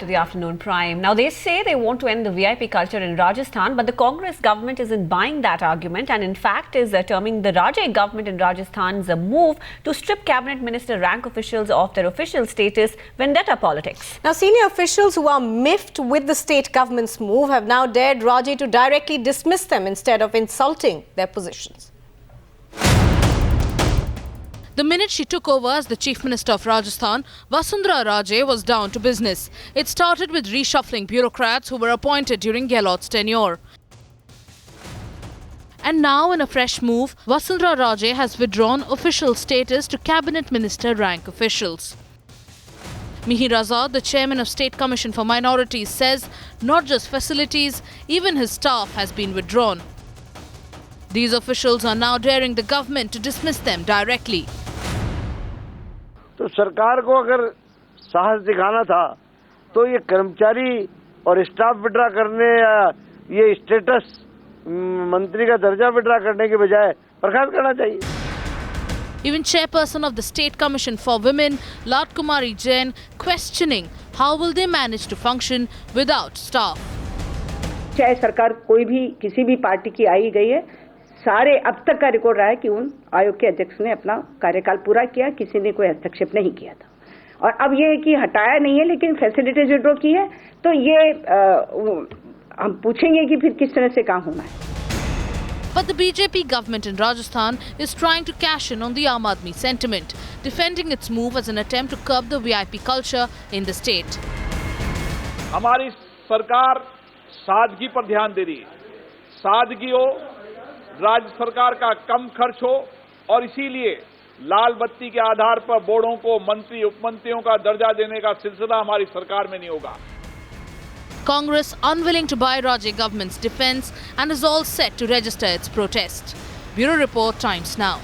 To the afternoon prime. Now, they say they want to end the VIP culture in Rajasthan, but the Congress government isn't buying that argument and in fact is terming the Raje government in Rajasthan's move to strip cabinet minister rank officials of their official status vendetta politics. Now, senior officials who are miffed with the state government's move have now dared Raje to directly dismiss them instead of insulting their positions. The minute she took over as the Chief Minister of Rajasthan, Vasundhara Raje was down to business. It started with reshuffling bureaucrats who were appointed during Gehlot's tenure. And now, in a fresh move, Vasundhara Raje has withdrawn official status to Cabinet Minister rank officials. Mihir Azad, the chairman of State Commission for Minorities, says not just facilities, even his staff has been withdrawn. These officials are now daring the government to dismiss them directly. तो सरकार को अगर साहस दिखाना था तो ये कर्मचारी और स्टाफ विड्रा करने या ये स्टेटस मंत्री का दर्जा विड्रा करने के बजाय बर्खास्त करना चाहिए. Even chairperson of the State Commission for Women, Lat Kumari Jain, questioning how will they manage to function without staff. चाहे सरकार कोई भी किसी भी पार्टी की आई गई है, सारे अब तक का रिकॉर्ड रहा है कि उन आयोग के अध्यक्ष ने अपना कार्यकाल पूरा किया, किसी ने कोई हस्तक्षेप नहीं किया था. और अब ये है कि हटाया नहीं है लेकिन फैसिलिटीज विड्रॉ की है, तो ये हम पूछेंगे कि फिर किस तरह से काम होना है. But the BJP government in Rajasthan is trying to cash in on the Aam Aadmi sentiment, defending its move as an attempt to curb the VIP culture in the state. हमारी सरकार सादगी पर ध्यान दे रही है. सादगी हो, राज्य सरकार का कम खर्च हो और इसीलिए लाल बत्ती के आधार पर बोर्डों को मंत्री उपमंत्रियों का दर्जा देने का सिलसिला हमारी सरकार में नहीं होगा. Congress unwilling to buy Raje government's defence and is all set to register its protest. Bureau Report, Times Now.